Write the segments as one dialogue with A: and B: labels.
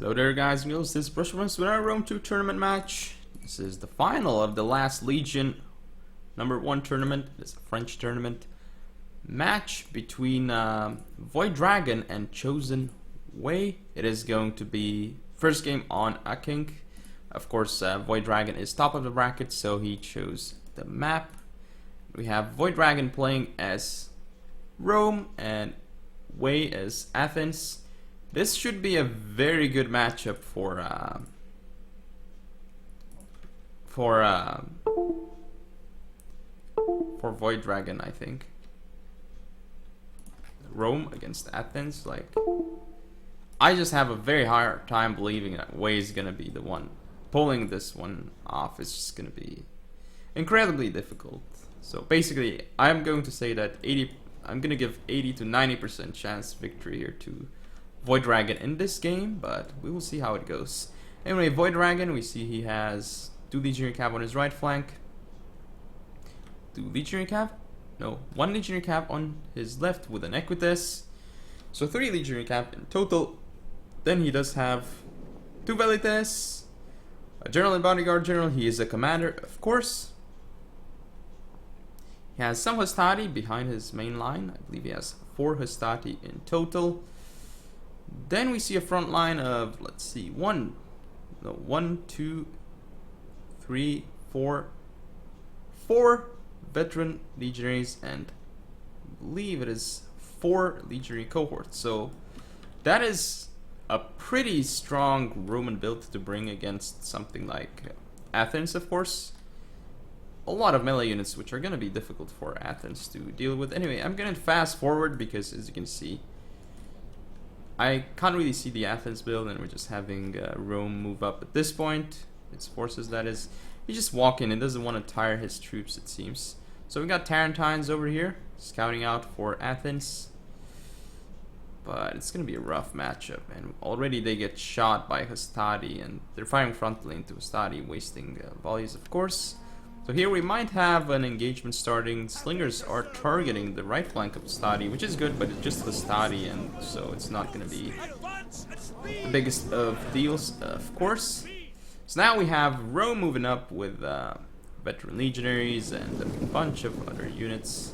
A: Hello there guys, this is Brush with our Rome 2 tournament match. This is the final of the last Legion #1 tournament. It's a French tournament match between VoidDragon and Chosen Way. It is going to be first game on a king. Of course, VoidDragon is top of the bracket, so he chose the map. We have VoidDragon playing as Rome and Way as Athens. This should be a very good matchup for VoidDragon, I think. Rome against Athens, like, I just have a very hard time believing that Way is gonna be the one pulling this one off. It's just gonna be incredibly difficult. So basically, I'm going to say that I'm gonna give 80 to 90% chance victory here to VoidDragon in this game, but we will see how it goes. Anyway, VoidDragon, we see he has 2 Legionary Cav on his right flank, 2 Legionary Cav? No, 1 Legionary Cav on his left with an Equites. So 3 Legionary Cav in total. Then he does have 2 Velites, a General and Bodyguard General. He is a commander, of course. He has some Hastati behind his main line. I believe he has 4 Hastati in total. Then we see a front line of, let's see, 1, 2, 3, 4 veteran legionaries, and I believe it is 4 legionary cohorts. So that is a pretty strong Roman build to bring against something like Athens, of course. A lot of melee units, which are going to be difficult for Athens to deal with. Anyway, I'm going to fast forward because, as you can see, I can't really see the Athens build, and we're just having Rome move up at this point. Its forces, that is. He just walk in and doesn't want to tire his troops, it seems. So we got Tarentines over here, scouting out for Athens. But it's going to be a rough matchup, and already they get shot by Hastati, and they're firing frontally into Hastati, wasting volleys, of course. So here we might have an engagement starting. Slingers are targeting the right flank of Hastati, which is good, but it's just Hastati, and so it's not going to be the biggest of deals, of course. So now we have Rome moving up with veteran legionaries and a bunch of other units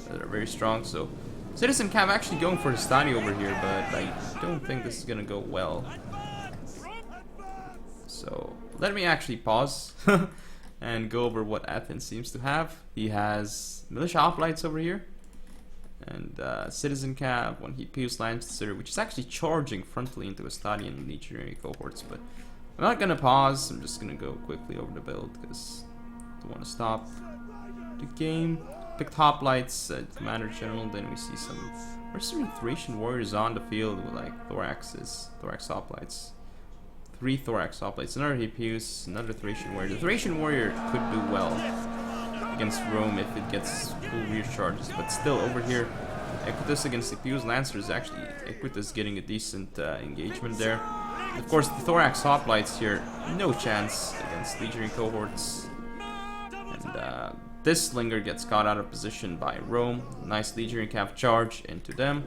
A: that are very strong. So Citizen Cav actually going for Hastati over here, but I don't think this is going to go well. So let me actually pause and go over what Athens seems to have. He has Militia Hoplites over here, and Citizen Cav, 1 Hippius Lancer, which is actually charging frontally into Hastati and Legionary cohorts, but I'm not gonna pause. I'm just gonna go quickly over the build because I don't want to stop the game. Picked Hoplites at Commander General. Then we see some Thracian warriors on the field with like Thorax Hoplites. 3 Thorax Hoplites, another Hippius, another Thracian warrior. The Thracian warrior could do well against Rome if it gets full rear charges, but still over here, Equites against Hippius Lancer is actually Equites getting a decent engagement there. Of course, the Thorax Hoplites here, no chance against Legionary cohorts. And this Slinger gets caught out of position by Rome. Nice Legionary Cav charge into them.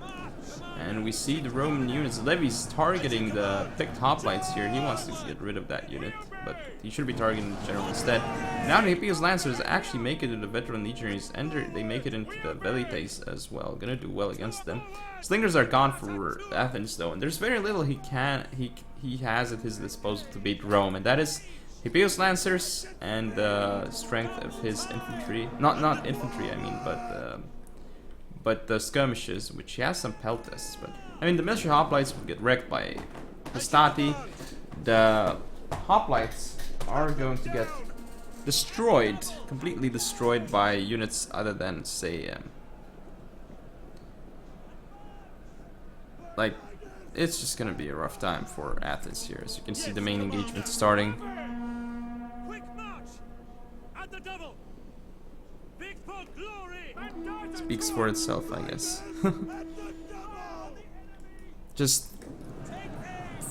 A: And we see the Roman units, Levy's targeting the picked Hoplites here. He wants to get rid of that unit, but he should be targeting the General instead. Now the Hippius Lancers actually make it into the veteran legionaries, and they make it into the Velites as well. Gonna do well against them. Slingers are gone for Athens though, and there's very little he has at his disposal to beat Rome, and that is Hippius Lancers and the strength of his infantry. Not infantry, I mean, but the skirmishes, which he has some peltists. But I mean, the Militia Hoplites will get wrecked by Hastati. The Hoplites are going to get destroyed, completely destroyed by units other than, say, like, it's just gonna be a rough time for Athens here. As you can see, the main engagement starting. Speaks for itself, I guess. Just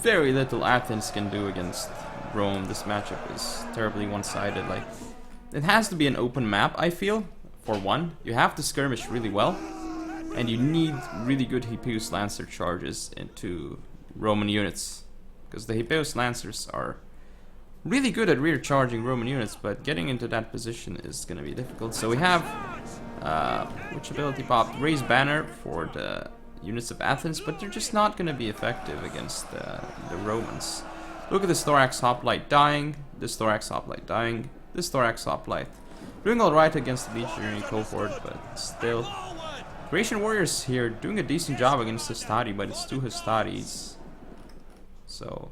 A: very little Athens can do against Rome. This matchup is terribly one-sided. Like, it has to be an open map, I feel, for one. You have to skirmish really well, and you need really good Hippius Lancer charges into Roman units. because the Hippeos Lancers are really good at rear charging Roman units, but getting into that position is going to be difficult. So we have, which ability popped? Raise Banner for the units of Athens, but they're just not going to be effective against the Romans. Look at this Thorax Hoplite dying, this Thorax Hoplite dying, this Thorax Hoplite. Doing alright against the Legionary cohort, but still. Thracian Warriors here doing a decent job against Hastati, but it's 2 Hastatis. So,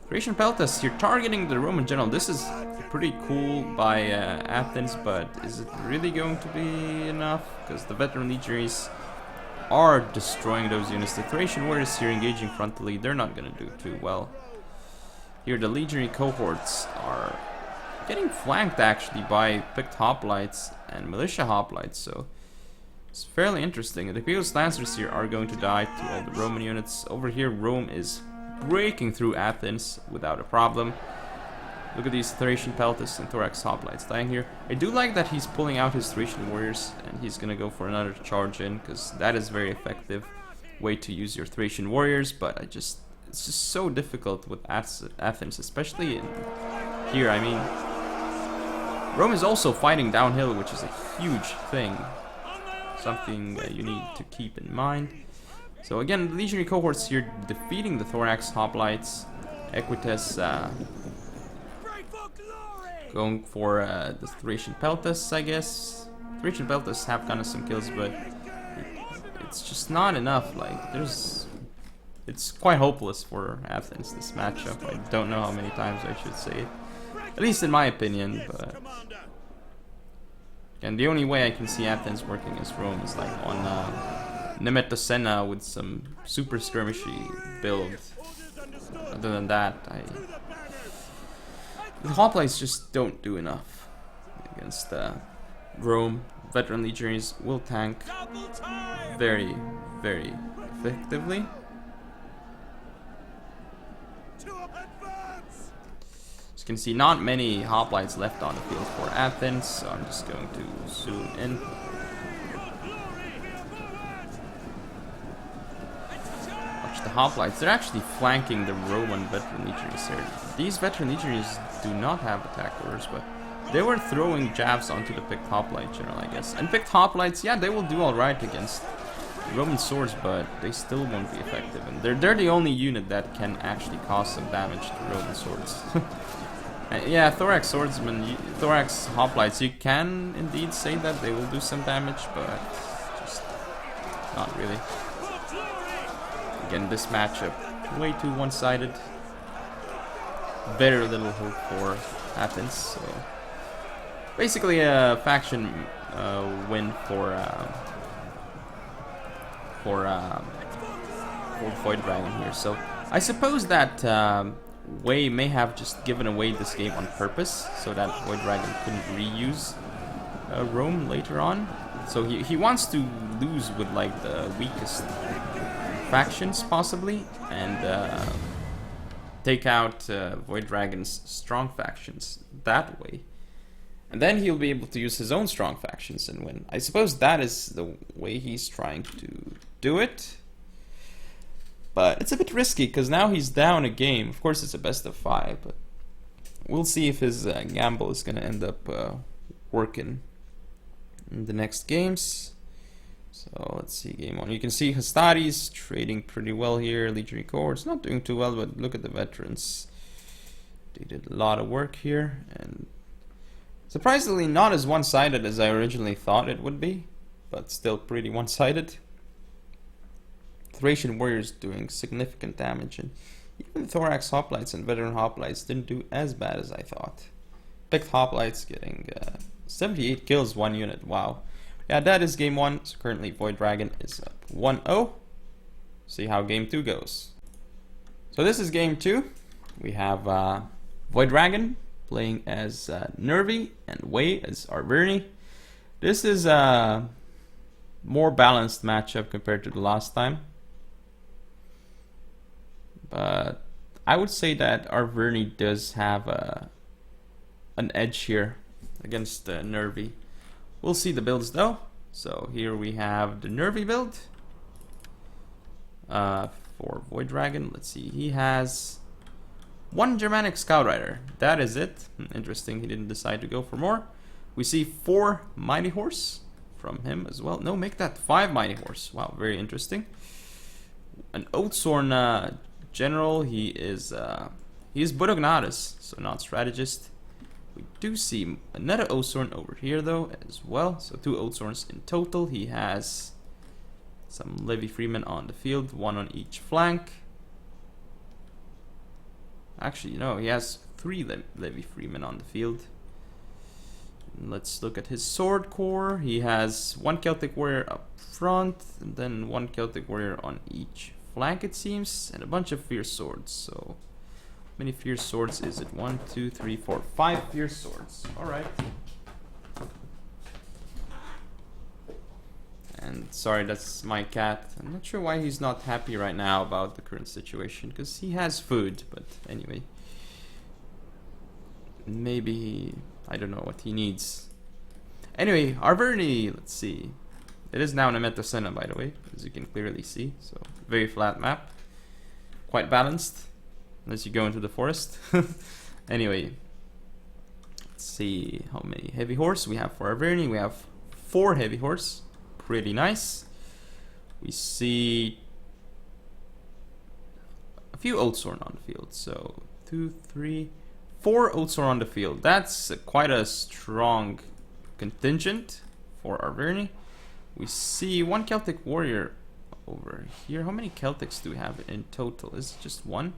A: Thracian Peltas, you're targeting the Roman general. This is pretty cool by Athens, but is it really going to be enough? Because the veteran legionaries are destroying those units. The Thracian Warriors here engaging frontally, they're not going to do too well. Here the legionary cohorts are getting flanked actually by picked hoplites and militia hoplites, so it's fairly interesting. The Hippeos Lancers here are going to die to all the Roman units. Over here Rome is breaking through Athens without a problem. Look at these Thracian Peltas and Thorax Hoplites dying here. I do like that he's pulling out his Thracian Warriors and he's gonna go for another charge in, because that is very effective way to use your Thracian Warriors, but it's just so difficult with Athens, especially in here. I mean, Rome is also fighting downhill, which is a huge thing. Something you need to keep in mind. So again, the legionary cohorts here defeating the Thorax Hoplites. Equites going for the Thracian Peltas, I guess. Thracian Peltas have kind of some kills, but it's just not enough. Like, it's quite hopeless for Athens, this matchup. I don't know how many times I should say it. At least in my opinion, but... And the only way I can see Athens working as Rome is like on Nemetosena with some super skirmishy build. Other than that, the hoplites just don't do enough against Rome. Veteran legionaries will tank very, very effectively. As you can see, not many hoplites left on the field for Athens, so I'm just going to zoom in. Watch the hoplites. They're actually flanking the Roman veteran legionaries here. These veteran legionaries do not have attack orders, but they were throwing jabs onto the picked hoplite general, I guess. And picked hoplites, yeah, they will do alright against Roman swords, but they still won't be effective. And they're the only unit that can actually cause some damage to Roman swords. Yeah, Thorax Swordsmen, Thorax Hoplites, you can indeed say that they will do some damage, but just not really. Again, this matchup, way too one-sided. Very little hope for Athens, so... Basically a faction win for VoidDragon here. So I suppose that Wei may have just given away this game on purpose so that VoidDragon couldn't reuse Rome later on. So he wants to lose with like the weakest factions possibly, and take out VoidDragon's strong factions that way. And then he'll be able to use his own strong factions and win. I suppose that is the way he's trying to do it. But it's a bit risky, because now he's down a game. Of course, it's a best of 5, but we'll see if his gamble is going to end up working in the next games. So let's see, game 1. You can see Hastatis trading pretty well here. Legionary cohorts not doing too well, but look at the veterans. They did a lot of work here, and surprisingly not as one-sided as I originally thought it would be, but still pretty one-sided. Thracian warriors doing significant damage, and even Thorax Hoplites and Veteran Hoplites didn't do as bad as I thought. Picked Hoplites getting 78 kills, 1 unit, wow. Yeah, that is game 1, so currently VoidDragon is up 1-0. See how game 2 goes. So this is game 2. We have VoidDragon playing as Nervi and Wei as Arverni. This is a more balanced matchup compared to the last time. But I would say that Arverni does have an edge here against Nervi. We'll see the builds though. So here we have the Nervi build. for VoidDragon. Let's see, he has 1 Germanic Scout Rider. That is it. Interesting, he didn't decide to go for more. We see 4 Mighty Horse from him as well. No, make that 5 Mighty Horse. Wow, very interesting. An Oathsworn General. He is Budognatus, so not Strategist. We do see another Oathsworn over here though as well. So 2 Oathsworns in total. He has some Levy Freemen on the field, 1 on each flank. Actually, no, he has 3 Levy Freemen on the field. Let's look at his sword core. He has 1 Celtic Warrior up front, and then 1 Celtic Warrior on each flank, it seems, and a bunch of Fierce Swords. So, how many Fierce Swords is it? 1, 2, 3, 4, 5 Fierce Swords. Alright. And sorry, that's my cat. I'm not sure why he's not happy right now about the current situation, because he has food, but anyway. Maybe, I don't know what he needs. Anyway, Arverni, let's see. It is now in a Metacena, by the way, as you can clearly see. So, very flat map. Quite balanced, unless you go into the forest. Anyway, let's see how many Heavy Horse we have for Arverni. We have 4 Heavy Horse. Pretty nice. We see a few Oathsworn on the field. So 2, 3, 4 Oathsworn on the field. That's quite a strong contingent for Arverni. We see 1 Celtic Warrior over here. How many Celtics do we have in total? Is it just 1?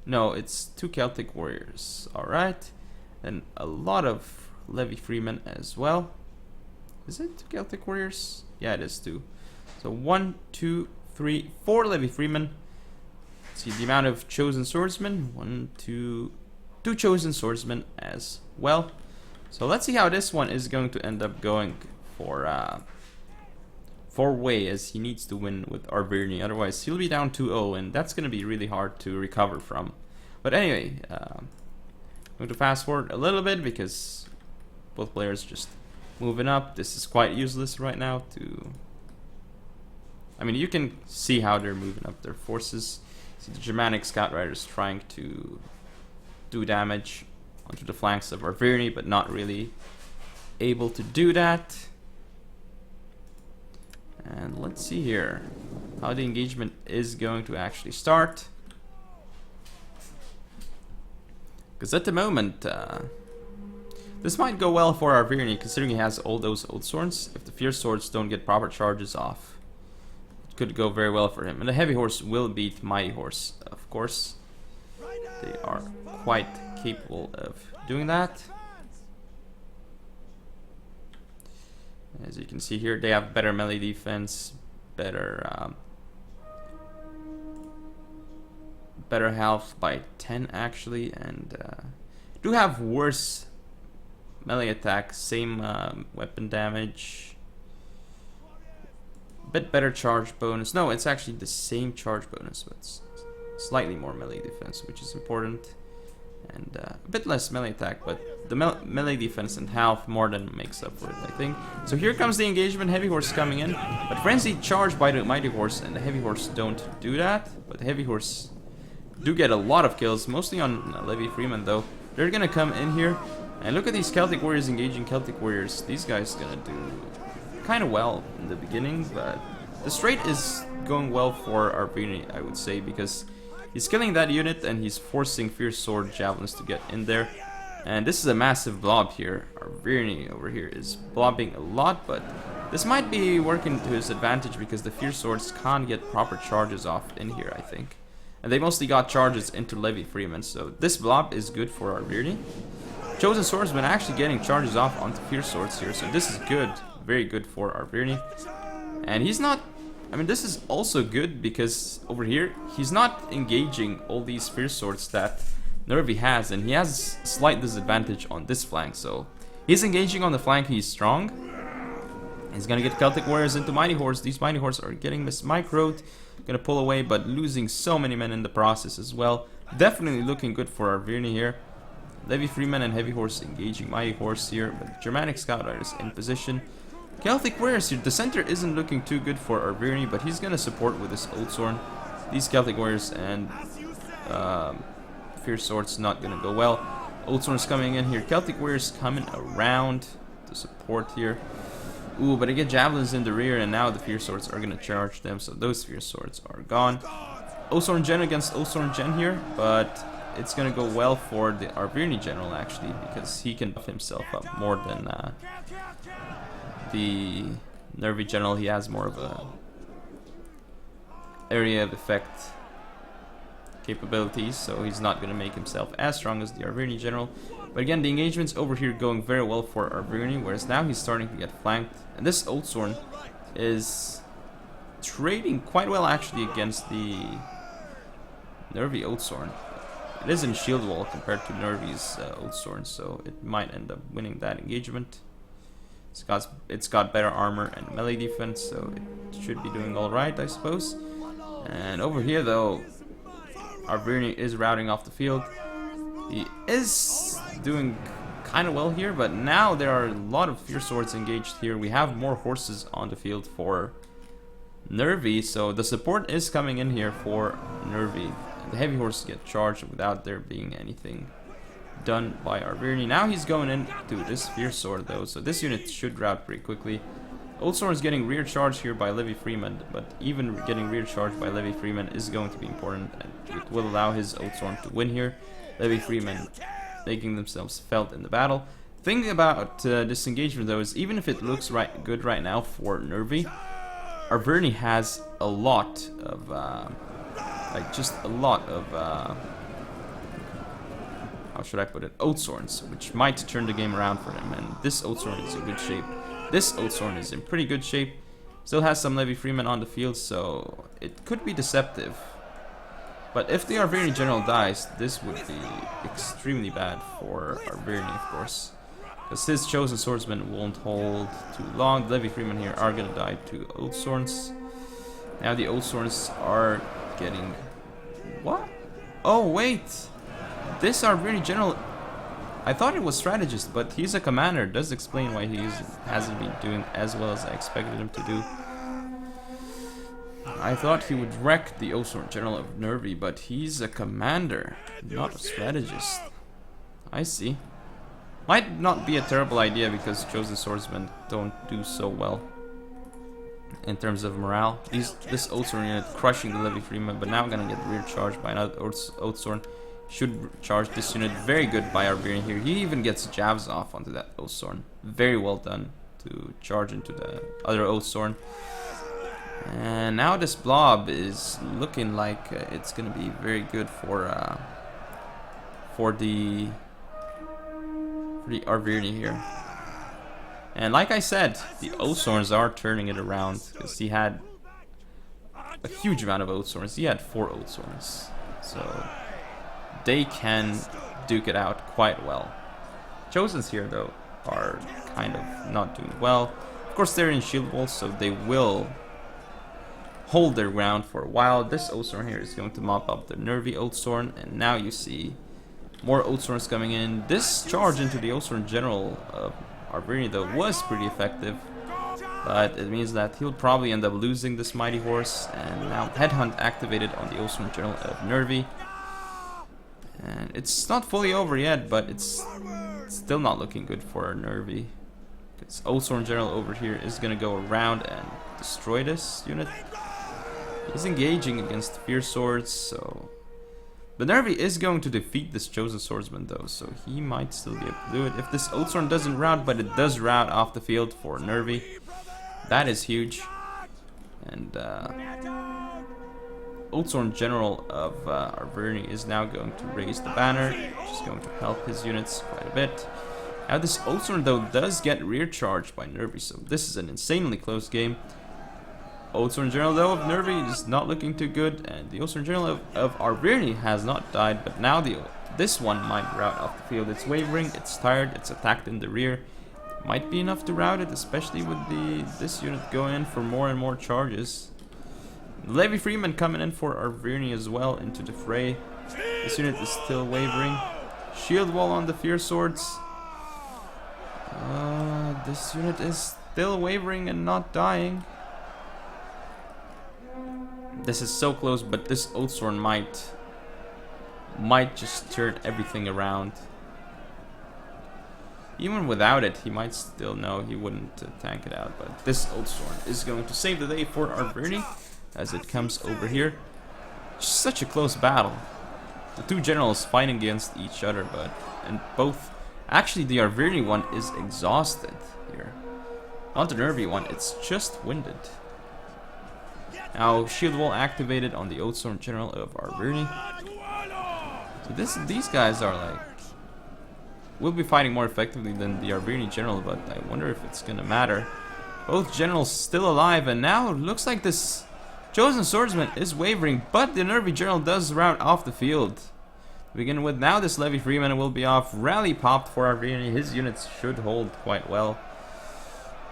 A: No, it's 2 Celtic Warriors. Alright. And a lot of Levy Freemen as well. Is it 2 Celtic Warriors? Yeah, it is 2. So 1, 2, 3, 4 Levy Freemen. Let's see the amount of Chosen Swordsmen. 1, 2, 2 Chosen Swordsmen as well. So let's see how this one is going to end up going for Wei, as he needs to win with Arverni. Otherwise, he'll be down 2-0, and that's going to be really hard to recover from. But anyway, I'm going to fast forward a little bit because both players just moving up. This is quite useless right now to... I mean, you can see how they're moving up their forces. See the Germanic Scout Riders trying to do damage onto the flanks of Arverni, but not really able to do that. And let's see here how the engagement is going to actually start. Because at the moment, this might go well for Arverni, considering he has all those Oathsworns. If the Fierce Swords don't get proper charges off, it could go very well for him. And the Heavy Horse will beat Mighty Horse, of course. They are quite capable of doing that. As you can see here, they have better melee defense, better better health by 10 actually, and do have worse melee attack, same weapon damage, bit better charge bonus. No, it's actually the same charge bonus, but it's slightly more melee defense, which is important, and a bit less melee attack, but the melee defense and health more than makes up for it, I think. So here comes the engagement. Heavy Horse coming in, but Frenzied charged by the Mighty Horse, and the Heavy Horse don't do that. But the Heavy Horse do get a lot of kills, mostly on Levy Freeman though. They're gonna come in here, and look at these Celtic Warriors engaging Celtic Warriors. These guys gonna do kind of well in the beginning, but the straight is going well for Arverni, I would say, because he's killing that unit and he's forcing Fierce Sword Javelins to get in there. And this is a massive blob here. Arverni over here is blobbing a lot, but this might be working to his advantage because the Fierce Swords can't get proper charges off in here, I think. And they mostly got charges into Levy Freeman, so this blob is good for Arverni. Chosen Swordsman actually getting charges off onto Fierce Swords here, so this is good. Very good for Arverni. And he's not... I mean, this is also good because over here, he's not engaging all these Fierce Swords that Nervy has, and he has slight disadvantage on this flank, so he's engaging on the flank he's strong. He's gonna get Celtic Warriors into Mighty Horse. These Mighty Horse are getting mismicroed, gonna pull away, but losing so many men in the process as well. Definitely looking good for Arverni here. Levy Freeman and Heavy Horse engaging Mighty Horse here, but Germanic Scout Riders in position. Celtic Warriors here. The center isn't looking too good for Arverni, but he's gonna support with his Oathsworn. these Celtic Warriors and Fierce Swords not gonna go well. Old Swords coming in here. Celtic Warriors coming around to support here. Ooh, but I get Javelins in the rear, and now the Fierce Swords are gonna charge them, so those Fierce Swords are gone. Oathsworn Gen against Oathsworn Gen here, but it's gonna go well for the Arvirni General actually, because he can buff himself up more than the Nervi General. He has more of a area of effect capabilities, so he's not gonna make himself as strong as the Arvirni General. But again, the engagement's over here going very well for Arvirni, whereas now he's starting to get flanked. And this Oathsworn is trading quite well actually against the Nervi Oathsworn. It is in shield wall compared to Nervi's Oathsworn, so it might end up winning that engagement. It's got better armor and melee defense, so it should be doing alright, I suppose. And over here though, Arvirni is routing off the field. He is doing kind of well here, but now there are a lot of Fierce Swords engaged here. We have more horses on the field for Nervi, so the support is coming in here for Nervi. The heavy horses get charged without there being anything done by Arvirni. Now he's going into this Fierce Sword though, so this unit should rout pretty quickly. Oathsworn is getting rear charged here by Levi Freeman, but even getting rear charged by Levi Freeman is going to be important, and it will allow his Oathsworn to win here. Levi Freeman making themselves felt in the battle. Thing about this engagement though is, even if it looks good right now for Nervi, Arvirni has a lot of just a lot of how should I put it, Oathsworns, which might turn the game around for him. And this Oathsworn is in good shape. This Oathsworn is in pretty good shape. Still has some Levi Freeman on the field, so it could be deceptive. But if the Arvirni General dies, this would be extremely bad for Arvirni, of course, because his Chosen Swordsman won't hold too long. The Levi Freeman here are gonna die to Oathsworns. Now the Oathsworns are getting... What? Oh wait! This Arvirni General... I thought it was strategist, but he's a commander. Does explain why he hasn't been doing as well as I expected him to do. I thought he would wreck the Oathsworn General of Nervi, but he's a commander, not a strategist. I see. Might not be a terrible idea, because Chosen Swordsmen don't do so well in terms of morale. This Oathsworn unit crushing the Levi Freeman, but now gonna get rear charged by another Oathsworn. Should charge this unit. Very good by Arvirni here. He even gets jabs off onto that Oathsworn. Very well done to charge into the other Oathsworn. And now this blob is looking like it's gonna be very good for the Arvirni here. And like I said, the Oathsworns are turning it around, because he had a huge amount of Oathsworns. He had 4 Oathsworns, so they can duke it out quite well. Chosens here though are kind of not doing well. Of course they're in shield wall, so they will hold their ground for a while. This Oathsworn here is going to mop up the Nervi Oathsworn, and now you see more Oathsworns coming in. This charge into the Oathsworn General of Arvirni though was pretty effective, but it means that he'll probably end up losing this mighty horse. And now Headhunt activated on the Oathsworn General of Nervi. And it's not fully over yet, but it's still not looking good for Nervi, because Oathsworn General over here is going to go around and destroy this unit. He's engaging against Fierce Swords, so... But Nervi is going to defeat this Chosen Swordsman though, so he might still be able to do it. If this Oathsworn doesn't rout, but it does rout off the field for Nervi, that is huge. And Oathsworn General of Arvirni is now going to raise the banner, which is going to help his units quite a bit. Now this Oathsworn though does get rear charged by Nervi, so this is an insanely close game. Oathsworn General though of Nervi is not looking too good, and the Oathsworn General of Arvirni has not died, but now this one might rout off the field. It's wavering, it's tired, it's attacked in the rear. Might be enough to rout it, especially with this unit going in for more and more charges. Levi Freeman coming in for Arvirni as well into the fray. This unit is still wavering. Shield wall on the Fierce Swords. This unit is still wavering and not dying. This is so close, but this Oathsworn might just turn everything around. Even without it, he might still know he wouldn't tank it out. But this Oathsworn is going to save the day for Arverni as it comes over here. Such a close battle. The two generals fighting against each other, and both. Actually, the Arverni one is exhausted here. Not the Nervy one, it's just winded. Now, shield wall activated on the Oathsworn general of Arverni. So these guys are like, will be fighting more effectively than the Arverni general, but I wonder if it's gonna matter. Both generals still alive, and now it looks like this Chosen Swordsman is wavering, but the Nervy general does rout off the field. To begin with, now this Levy Freeman will be off. Rally popped for Arverni. His units should hold quite well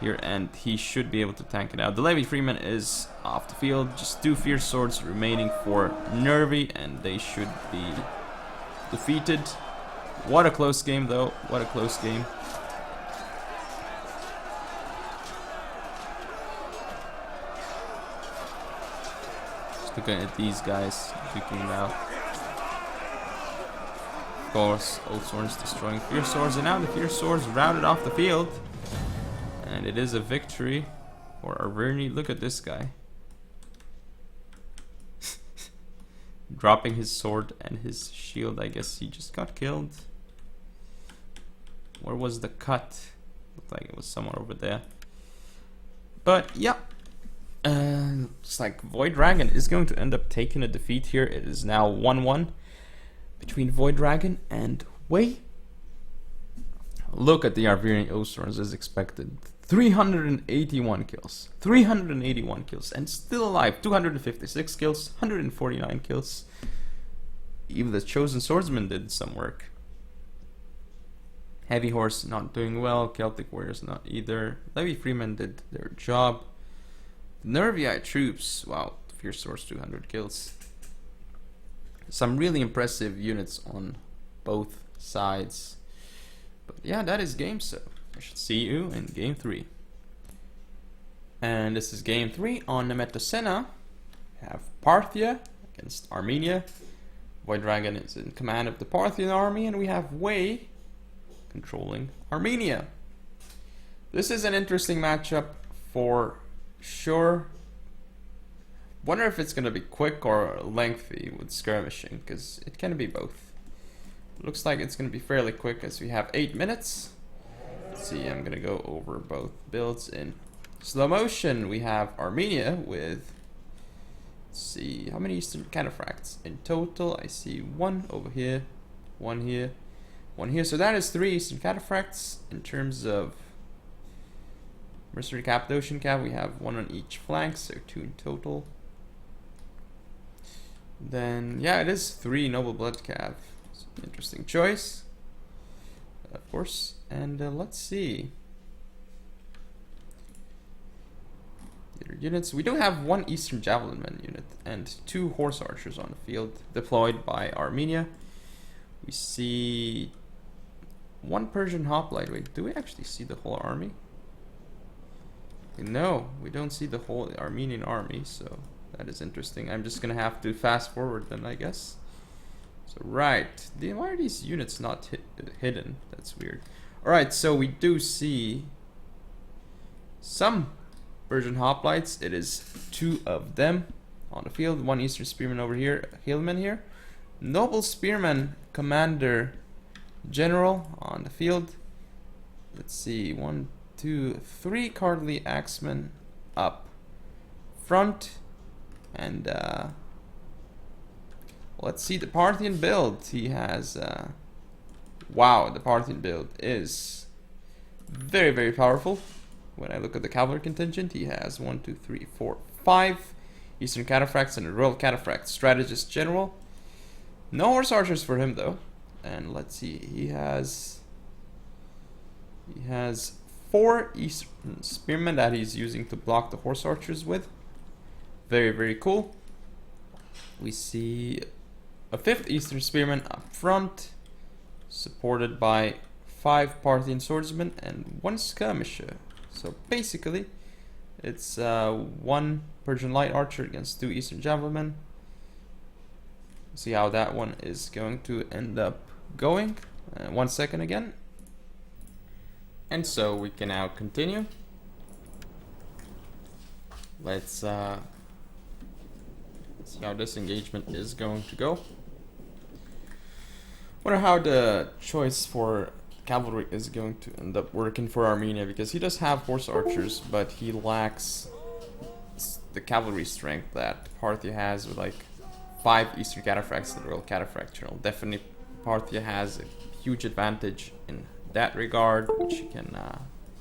A: here, and he should be able to tank it out. The Levy Freeman is off the field. Just 2 Fierce Swords remaining for Nervy, and they should be defeated. What a close game, though. What a close game. Just looking at these guys duking out. Of course, Oathsworn's destroying Fierce Swords, and now the Fierce Swords routed off the field. And it is a victory for Arverni. Look at this guy. Dropping his sword and his shield. I guess he just got killed. Where was the cut? Looked like it was somewhere over there. But yeah. Looks like VoidDragon is going to end up taking a defeat here. It is now 1-1 between VoidDragon and Wei. Look at the Arverni Oathsworns as expected. 381 kills. 381 kills. And still alive. 256 kills. 149 kills. Even the Chosen Swordsman did some work. Heavy Horse not doing well. Celtic Warriors not either. Levy Freeman did their job. Nervii troops. Wow. Fierce Swords 200 kills. Some really impressive units on both sides. But yeah, that is game, so I should see you in game 3. And this is game 3 on Nemetosena. We have Parthia against Armenia. VoidDragon is in command of the Parthian army, and we have Wei controlling Armenia. This is an interesting matchup for sure. Wonder if it's gonna be quick or lengthy with skirmishing, because it can be both. Looks like it's gonna be fairly quick as we have 8 minutes. Let's see, I'm gonna go over both builds in slow motion. We have Armenia with, let's see, how many Eastern Cataphracts in total? I see 1 over here, 1 here, 1 here. So that is 3 Eastern Cataphracts. In terms of Mercenary Cappadocian Cav, we have 1 on each flank, so 2 in total. Then, yeah, it is 3 Noble Blood Cav. Interesting choice, of course. And let's see. Theater units. We do have 1 Eastern Javelin unit and 2 Horse Archers on the field deployed by Armenia. We see 1 Persian Hoplite. Wait, do we actually see the whole army? No, we don't see the whole Armenian army, so that is interesting. I'm just gonna have to fast forward then, I guess. So right, why are these units not hidden? That's weird. Alright, so we do see some Persian Hoplites. It is 2 of them on the field. 1 Eastern Spearman over here, Hillman here. Noble Spearman Commander General on the field. Let's see, 1, 2, 3 Cardly Axemen up front. And let's see the Parthian build. He has wow, the Parthian build is very, very powerful. When I look at the cavalry contingent, he has 1, 2, 3, 4, 5 Eastern Cataphracts and a Royal Cataphract Strategist General. No Horse Archers for him though. And let's see, he has 4 Eastern Spearmen that he's using to block the Horse Archers with. Very, very cool. We see a 5th Eastern Spearman up front, supported by 5 Parthian Swordsmen and 1 Skirmisher. So basically, It's 1 Persian Light Archer against 2 Eastern Javelin. See how that one is going to end up going. 1 second again. And so we can now continue. Let's see how this engagement is going to go. Wonder how the choice for cavalry is going to end up working for Armenia, because he does have horse archers, but he lacks the cavalry strength that Parthia has with like 5 Eastern Cataphracts and the Royal Cataphract General. Definitely Parthia has a huge advantage in that regard, which you can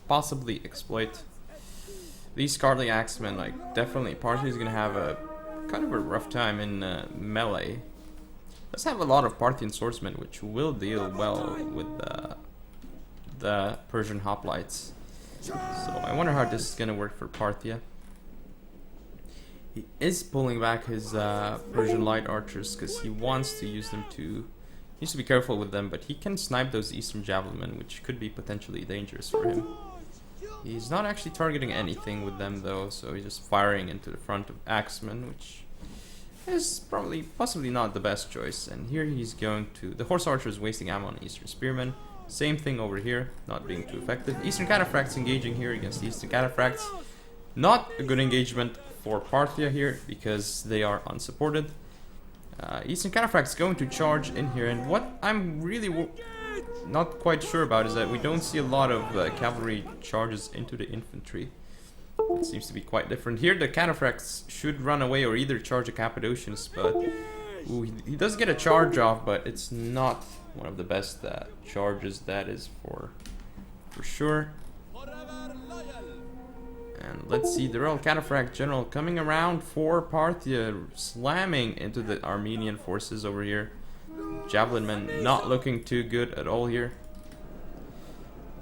A: possibly exploit. These Scarly Axemen, like, definitely Parthia is gonna have a kind of a rough time in melee. Does have a lot of Parthian swordsmen, which will deal well with the Persian hoplites. So I wonder how this is gonna work for Parthia. He is pulling back his Persian light archers because he wants to use them to. He needs to be careful with them, but he can snipe those Eastern Javelin, which could be potentially dangerous for him. He's not actually targeting anything with them though, so he's just firing into the front of Axemen, which is possibly not the best choice. And here he's going to. The horse archer is wasting ammo on Eastern Spearmen. Same thing over here, not being too effective. Eastern Cataphracts engaging here against Eastern Cataphracts. Not a good engagement for Parthia here because they are unsupported. Eastern Cataphracts going to charge in here, and what I'm really not quite sure about is that we don't see a lot of cavalry charges into the infantry. It seems to be quite different. Here the Cataphracts should run away or either charge a Cappadocians, but ooh, he does get a charge off, but it's not one of the best charges, that is for sure. And let's see, the Royal Cataphract General coming around for Parthia, slamming into the Armenian forces over here. Javelin men not looking too good at all here.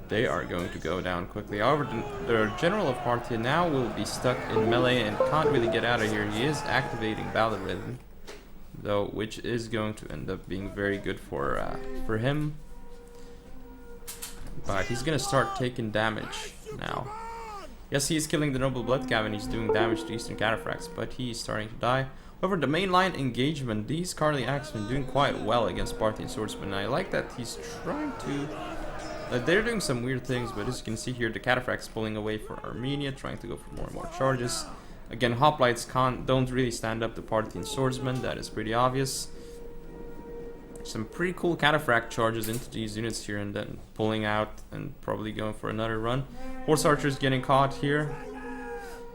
A: They are going to go down quickly. However, the General of Parthia now will be stuck in melee and can't really get out of here. He is activating Ballad Rhythm, though, which is going to end up being very good for him. But he's gonna start taking damage now. Yes, he is killing the Noble Bloodcav and he's doing damage to Eastern Cataphracts, but he's starting to die. However, the mainline engagement, these Carly Axemen doing quite well against Parthian swordsmen. I like that he's trying to. They're doing some weird things, but as you can see here, the Cataphracts pulling away for Armenia, trying to go for more and more charges. Again, hoplites don't really stand up to Parthian swordsmen. That is pretty obvious. Some pretty cool Cataphract charges into these units here, and then pulling out and probably going for another run. Horse archers getting caught here.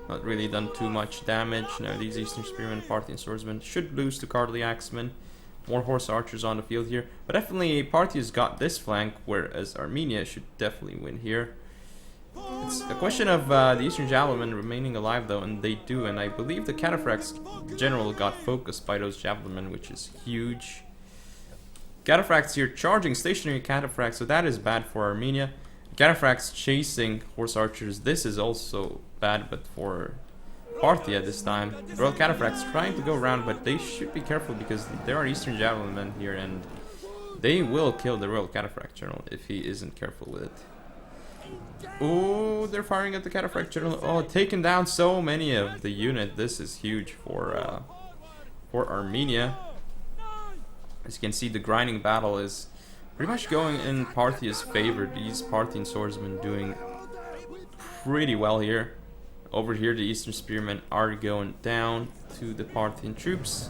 A: Not really done too much damage. Now these Eastern Spearmen, Parthian swordsmen should lose to Carly Axemen. More horse archers on the field here, but definitely Parthia's got this flank, whereas Armenia should definitely win here. It's a question of the Eastern Javelin remaining alive though, and they do, and I believe the Cataphracts General got focused by those Javelin, which is huge. Cataphracts here charging stationary Cataphracts, so that is bad for Armenia. Cataphracts chasing horse archers, this is also bad, but for Parthia this time. The Royal Cataphracts trying to go around, but they should be careful because there are Eastern Javelin men here, and they will kill the Royal Cataphract General if he isn't careful with it. Oh, they're firing at the Cataphract General. Oh, taking down so many of the unit. This is huge for Armenia. As you can see, the grinding battle is pretty much going in Parthia's favor. These Parthian swordsmen doing pretty well here. Over here, the Eastern Spearmen are going down to the Parthian troops.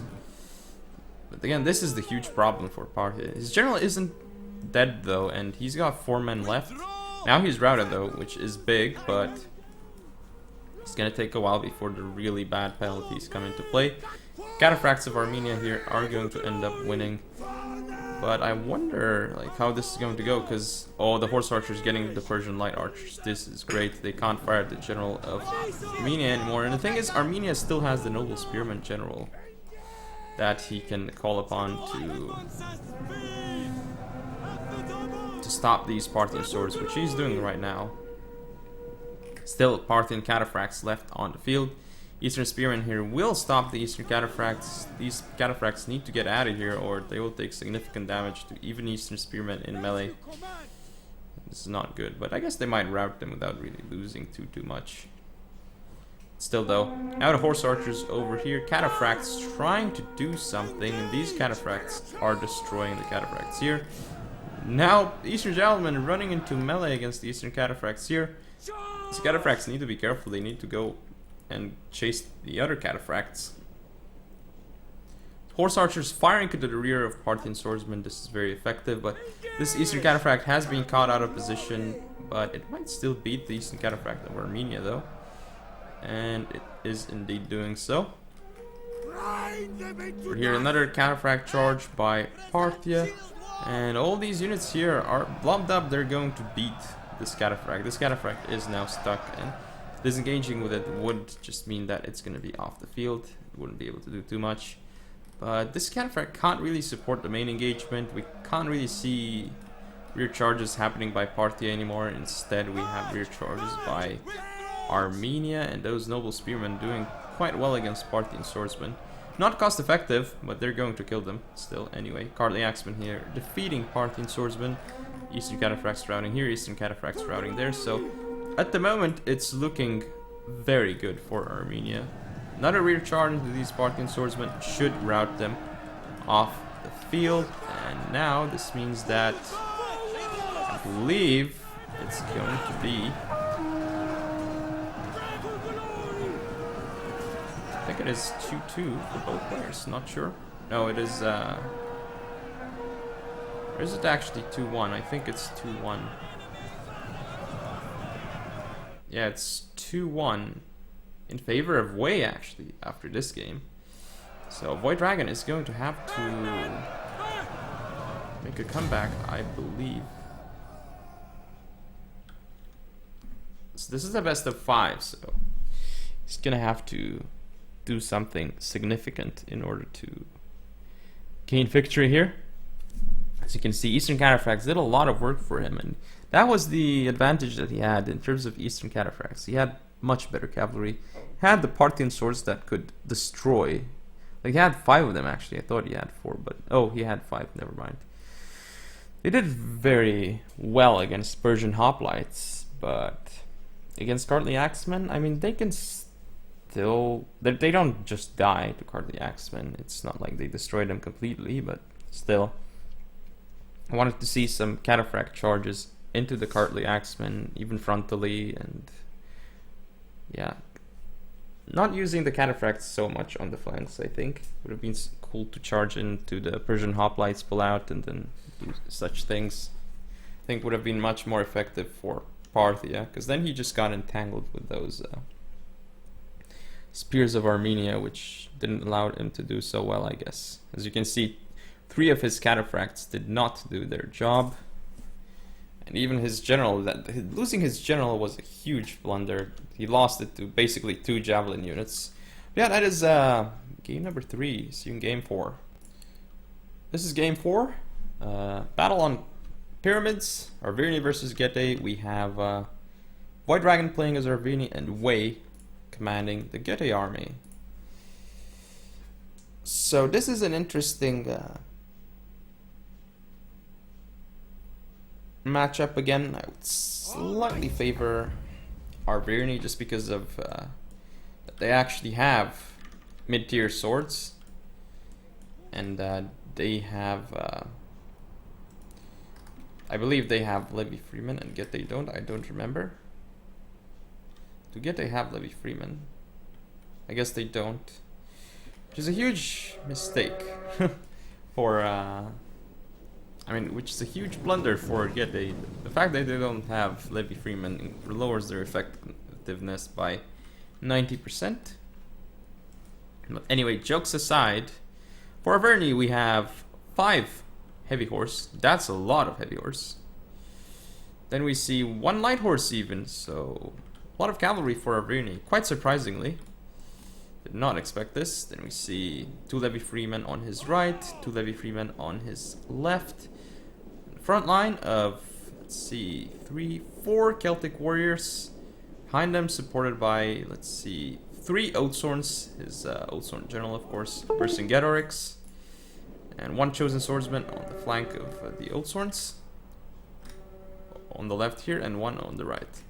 A: But again, this is the huge problem for Parthia. His general isn't dead though, and he's got 4 men left. Now he's routed though, which is big, but it's gonna take a while before the really bad penalties come into play. Cataphracts of Armenia here are going to end up winning, but I wonder like how this is going to go, because the horse archers getting the Persian light archers. This is great. They can't fire at the general of Armenia anymore, and the thing is, Armenia still has the noble spearman general that he can call upon to stop these Parthian swords, which he's doing right now. Still Parthian Cataphracts left on the field. Eastern Spearmen here will stop the Eastern Cataphracts. These Cataphracts need to get out of here, or they will take significant damage to even Eastern Spearmen in melee. This is not good, but I guess they might rout them without really losing too much. Still though, now the horse archers over here, cataphracts trying to do something, and these cataphracts are destroying the cataphracts here. Now, the Eastern Gentlemen running into melee against the Eastern cataphracts here. These cataphracts need to be careful, they need to go and chase the other cataphracts. Horse archers firing to the rear of Parthian swordsmen, this is very effective, but this Eastern cataphract has been caught out of position, but it might still beat the Eastern cataphract of Armenia though. And it is indeed doing so. We're here another cataphract charge by Parthia, and all these units here are blobbed up, they're going to beat this cataphract. This cataphract is now stuck, and disengaging with it would just mean that it's going to be off the field. It wouldn't be able to do too much. But this cataphract can't really support the main engagement. We can't really see rear charges happening by Parthia anymore. Instead, we have rear charges by Armenia, and those noble spearmen doing quite well against Parthian swordsmen. Not cost effective, but they're going to kill them still anyway. Cardly Axemen here defeating Parthian swordsmen. Eastern cataphracts routing here, Eastern cataphracts routing there. So at the moment, it's looking very good for Armenia. Another rear charge into these Parthian swordsmen should rout them off the field. And now this means that I believe it's going to be... I think it is 2-2 for both players, not sure. No, it is... or is it actually 2-1? I think it's 2-1. Yeah, it's 2-1 in favor of Wei, actually, after this game. So VoidDragon is going to have to make a comeback, I believe. So this is the best of 5, so he's gonna have to do something significant in order to gain victory here. As you can see, Eastern cataphracts did a lot of work for him, and that was the advantage that he had in terms of Eastern cataphracts. He had much better cavalry, had the Parthian swords that could destroy. Like, he had 5 of them actually. I thought he had 4, but oh, he had 5. Never mind. They did very well against Persian hoplites, but against Cardly Axemen, I mean, they can still... They don't just die to Cardly Axemen. It's not like they destroy them completely, but still. I wanted to see some cataphract charges into the Cardly Axemen, even frontally, and yeah. Not using the cataphracts so much on the flanks, I think. Would have been cool to charge into the Persian hoplites, pull out, and then do such things. I think would have been much more effective for Parthia, because then he just got entangled with those spears of Armenia, which didn't allow him to do so well, I guess. As you can see, 3 of his cataphracts did not do their job. And even his general, losing his general was a huge blunder. He lost it to basically 2 javelin units. But yeah, that is game number 3. See you in game 4. This is game 4. Battle on pyramids. Arvirni versus Getae. We have VoidDragon playing as Arvirni and Wei commanding the Getae army. So this is an interesting matchup again. I would slightly favor Arvirni just because of that they actually have mid-tier swords, and they have I believe they have Levi Freeman, and Getae don't. I don't remember. Do Getae have Levi Freeman? I guess they don't, which is a huge mistake for I mean, which is a huge blunder for Getae. The fact that they don't have Levi Freeman lowers their effectiveness by 90%. But anyway, jokes aside, for Arvirni we have 5 heavy horse. That's a lot of heavy horse. Then we see 1 light horse even, so a lot of cavalry for Arvirni, quite surprisingly. Did not expect this. Then we see 2 Levi Freemen on his right, 2 Levi Freemen on his left. Front line of, let's see, 4 Celtic warriors. Behind them, supported by, let's see, 3 Oathsworns, his Oathsworn general, of course, Vercingetorix, and 1 chosen swordsman on the flank of the Oathsworns on the left here, and 1 on the right.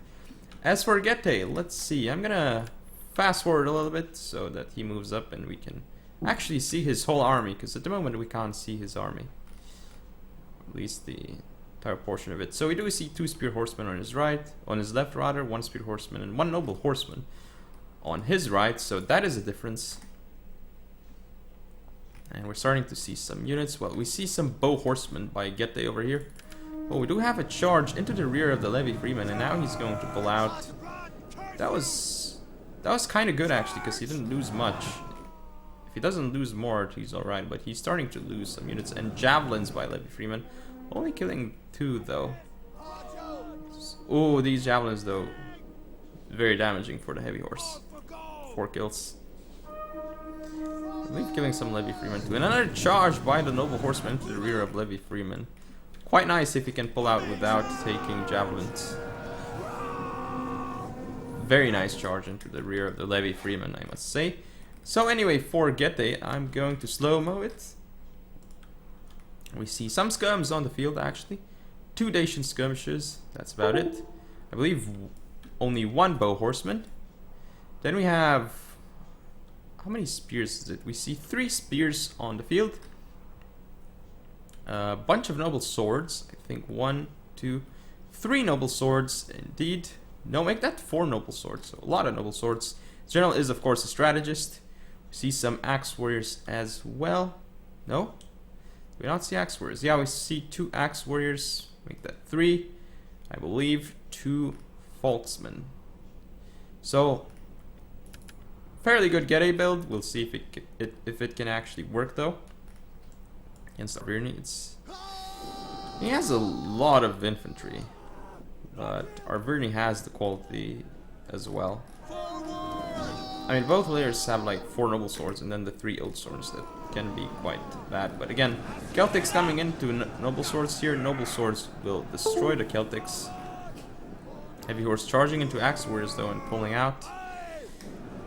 A: As for Getae, let's see, I'm gonna fast forward a little bit so that he moves up and we can actually see his whole army, because at the moment we can't see his army. At least the entire portion of it. So we do see 2 spear horsemen on his right, on his left rather, 1 spear horseman and 1 noble horseman on his right, so that is a difference. And we're starting to see some units. Well, we see some bow horsemen by Gete over here. But we do have a charge into the rear of the Levy Freeman, and now he's going to pull out. That was kind of good actually, because he didn't lose much. If he doesn't lose more, he's alright, but he's starting to lose some units. And javelins by Levy Freeman, only killing 2 though. Oh, these javelins though, very damaging for the heavy horse. 4 kills. I believe killing some Levy Freeman too. And another charge by the noble horseman to the rear of Levy Freeman. Quite nice if he can pull out without taking javelins. Very nice charge into the rear of the Levy Freeman, I must say. So anyway, for Gete, I'm going to slow-mo it. We see some skirms on the field actually. 2 Dacian skirmishes, that's about it. I believe only 1 bow horseman. Then we have... how many spears is it? We see 3 spears on the field. A bunch of noble swords. I think 1, 2, 3 noble swords indeed. No, make that 4 noble swords. So a lot of noble swords. General is of course a strategist. We see some axe warriors as well. No? Do we not see axe warriors? Yeah, we see 2 axe warriors. Make that 3. I believe 2 folksmen. So fairly good Gete build. We'll see if it can actually work though. Against Arverni, he has a lot of infantry, but Arverni has the quality as well. I mean, both layers have like 4 noble swords and then the 3 old swords that can be quite bad. But again, Celtics coming into noble swords here. Noble swords will destroy the Celtics. Heavy horse charging into axe warriors though and pulling out.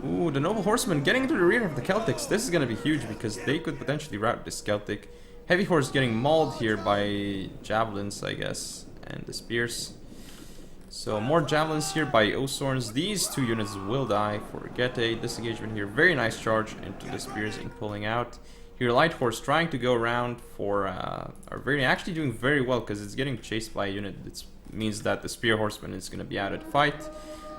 A: Ooh, the noble horseman getting into the rear of the Celtics. This is going to be huge because they could potentially rout this Celtic. Heavy horse getting mauled here by javelins, I guess, and the spears. So more javelins here by Osorns. These 2 units will die for Gete. Disengagement here. Very nice charge into the spears and pulling out. Here light horse trying to go around for Arverni. Actually doing very well because it's getting chased by a unit. It means that the spear horseman is going to be out of the fight.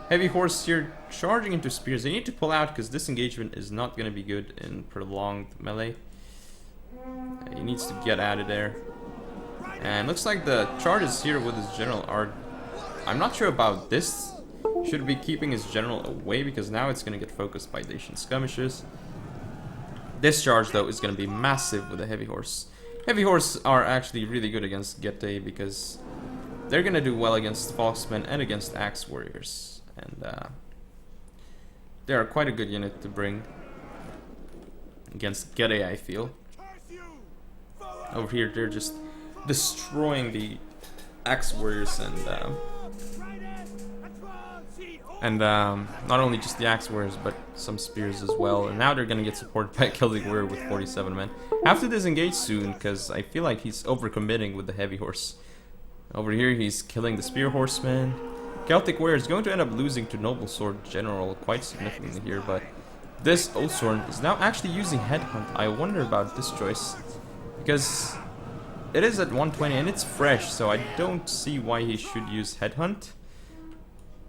A: Heavy horse here charging into spears. They need to pull out because this engagement is not going to be good in prolonged melee. He needs to get out of there. And looks like the charges here with his general are... I'm not sure about this. Should be keeping his general away because now it's going to get focused by Dacian skirmishes. This charge though is going to be massive with the heavy horse. Heavy horse are actually really good against Gete because they're going to do well against Foxmen and against axe warriors. And they are quite a good unit to bring against Gete, I feel. Over here, they're just destroying the axe warriors and not only just the axe warriors, but some spears as well. And now they're gonna get supported by a Celtic warrior with 47 men. Have to disengage soon because I feel like he's overcommitting with the heavy horse. Over here, he's killing the spear horseman. Celtic warrior is going to end up losing to noble sword general quite significantly here, but this Osorn is now actually using headhunt. I wonder about this choice because it is at 120 and it's fresh, so I don't see why he should use headhunt.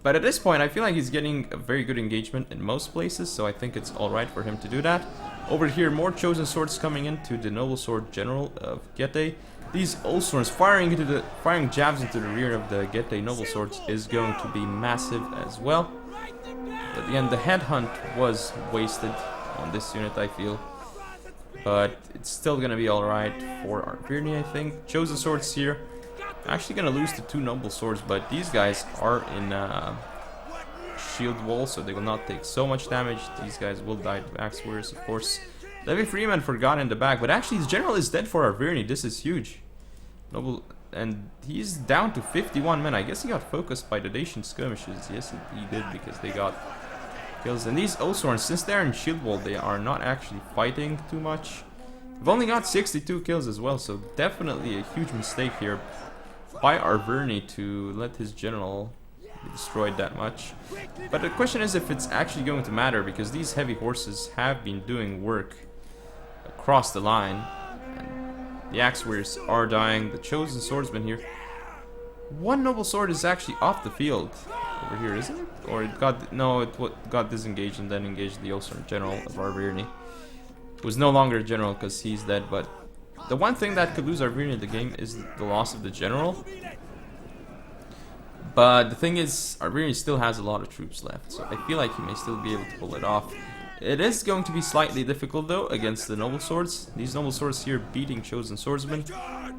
A: But at this point, I feel like he's getting a very good engagement in most places, so I think it's alright for him to do that. Over here, more chosen swords coming into the noble sword general of Gete. These Osorns firing jabs into the rear of the Gete noble swords is going to be massive as well. But again, the headhunt was wasted on this unit, I feel. But it's still gonna be alright for Arverni, I think. Chosen swords here. Actually gonna lose the 2 noble swords, but these guys are in shield wall, so they will not take so much damage. These guys will die to axe warriors, of course. Levy Freeman forgot in the back, but actually his general is dead for Arverni. This is huge. Noble, and he's down to 51 men. I guess he got focused by the Dacian skirmishes. Yes, he did, because they got kills. And these Osorns, since they're in shield wall, they are not actually fighting too much. They've only got 62 kills as well, so definitely a huge mistake here by Arverni to let his general be destroyed that much. But the question is if it's actually going to matter, because these heavy horses have been doing work across the line. And the axe warriors are dying. The chosen swordsman here. One noble sword is actually off the field over here, isn't it? Or it got got disengaged and then engaged the Ulster general of Arvirni, who's no longer a general because he's dead. But the one thing that could lose Arvirni in the game is the loss of the general. But the thing is, Arvirni still has a lot of troops left, so I feel like he may still be able to pull it off. It is going to be slightly difficult though against the noble swords. These noble swords here beating chosen swordsmen,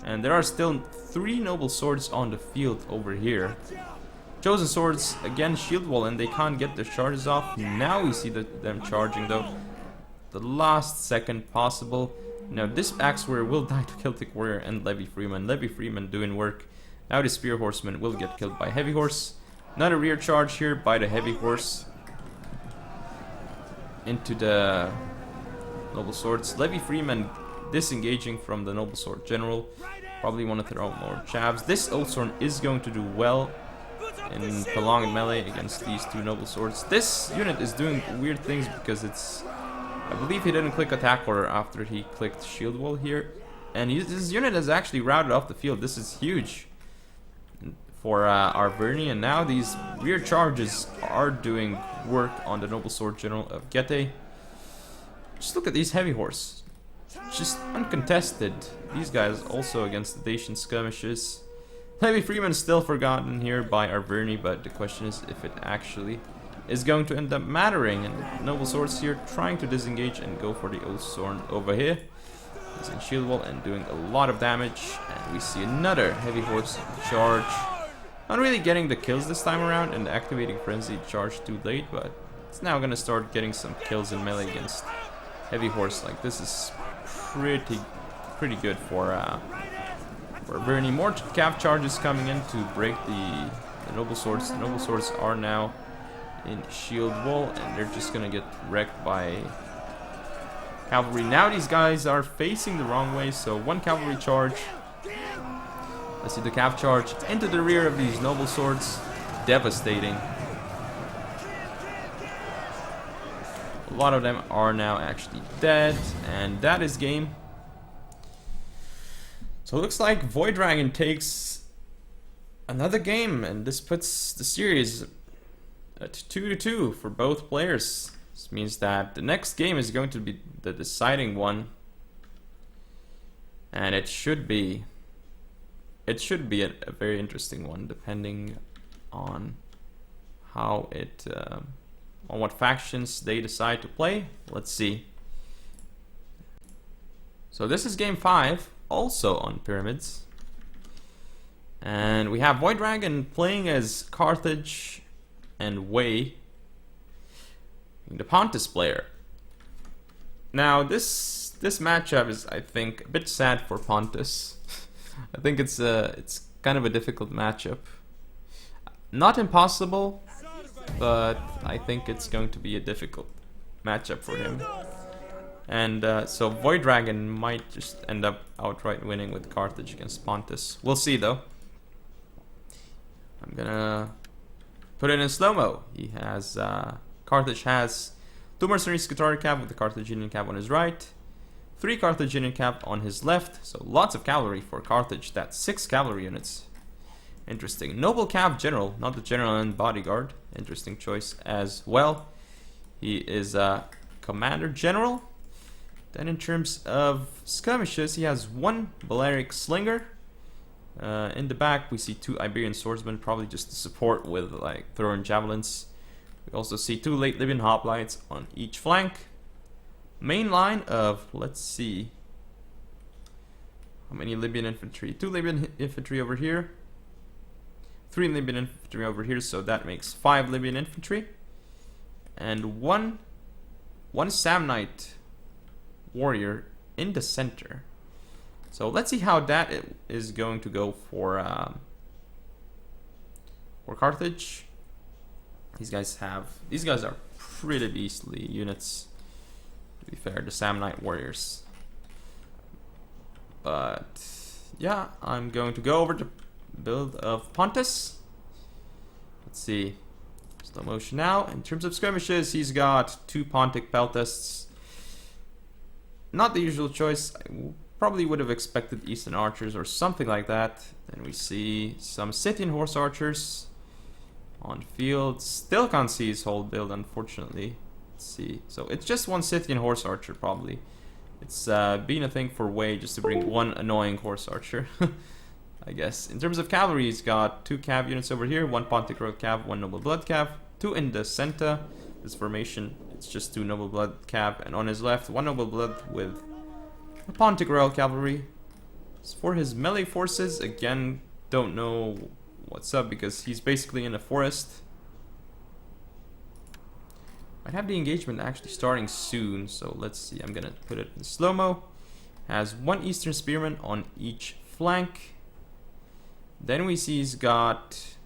A: and there are still 3 noble swords on the field over here. Chosen swords again shield wall, and they can't get their charges off. Now we see them charging though. The last second possible. Now this axe warrior will die to Celtic warrior and Levy Freeman. Levy Freeman doing work. Now the spear horseman will get killed by heavy horse. Another rear charge here by the heavy horse into the noble swords. Levy Freeman disengaging from the noble sword general. Probably want to throw more jabs. This Oathsworn is going to do well in prolonged melee against these 2 noble swords. This unit is doing weird things because it's... I believe he didn't click attack order after he clicked shield wall here. And his unit is actually routed off the field. This is huge for Arvirni, and now these rear charges are doing work on the noble sword general of Getae. Just look at these heavy horse, just uncontested. These guys also against the Dacian skirmishes. Heavy Freeman still forgotten here by Arvirni, but the question is if it actually is going to end up mattering. And the noble swords here trying to disengage and go for the Oathsworn over here. Using shield wall and doing a lot of damage, and we see another heavy horse charge. Not really getting the kills this time around, and activating frenzy charge too late, but it's now gonna start getting some kills in melee against heavy horse. Like this is pretty good for Bernie. More cav charges coming in to break the noble swords. The noble swords are now in shield wall, and they're just gonna get wrecked by cavalry. Now these guys are facing the wrong way, so 1 cavalry charge. Let's see the cav charge into the rear of these noble swords. Devastating. A lot of them are now actually dead, and that is game. So it looks like VoidDragon takes another game, and this puts the series at 2-2 for both players. This means that the next game is going to be the deciding one, and it should be a very interesting one, depending on how it on what factions they decide to play. Let's see. So this is game 5, also on pyramids, and we have VoidDragon playing as Carthage and Wei, the Pontus player. Now this matchup is, I think, a bit sad for Pontus. I think it's kind of a difficult matchup. Not impossible, but I think it's going to be a difficult matchup for him. And so VoidDragon might just end up outright winning with Carthage against Pontus. We'll see though. I'm gonna put it in slow-mo. He has Carthage has 2 mercenary Scutari cav with the Carthaginian cav on his right, 3 Carthaginian cav on his left, so lots of cavalry for Carthage. That's 6 cavalry units. Interesting. Noble cav general, not the general and bodyguard. Interesting choice as well. He is a commander general. Then in terms of skirmishes, he has 1 Balearic slinger. In the back we see 2 Iberian swordsmen, probably just to support with like throwing javelins. We also see 2 late Libyan hoplites on each flank. Main line of, let's see, how many Libyan infantry? 2 Libyan infantry over here, 3 Libyan infantry over here, so that makes 5 Libyan infantry, and one Samnite warrior in the center. So let's see how that is going to go for Carthage. These guys are pretty beastly units, to be fair, the Samnite warriors. But yeah, I'm going to go over to build of Pontus. Let's see. Slow motion now. In terms of skirmishes, he's got 2 Pontic Peltasts. Not the usual choice. I probably would have expected Eastern Archers or something like that. Then we see some Scythian Horse Archers on field. Still can't see his whole build, unfortunately. Let's see. So it's just 1 Scythian Horse Archer, probably. It's been a thing for Way just to bring 1 annoying Horse Archer. I guess. In terms of cavalry, he's got 2 cav units over here, 1 Pontic Royal cav, 1 Noble Blood cav, 2 in the center. This formation, it's just 2 Noble Blood cav, and on his left, 1 Noble Blood with a Pontic Royal cavalry. As for his melee forces, again, don't know what's up because he's basically in a forest. Might have the engagement actually starting soon, so let's see. I'm gonna put it in slow-mo. Has 1 Eastern Spearman on each flank. Then we see he's got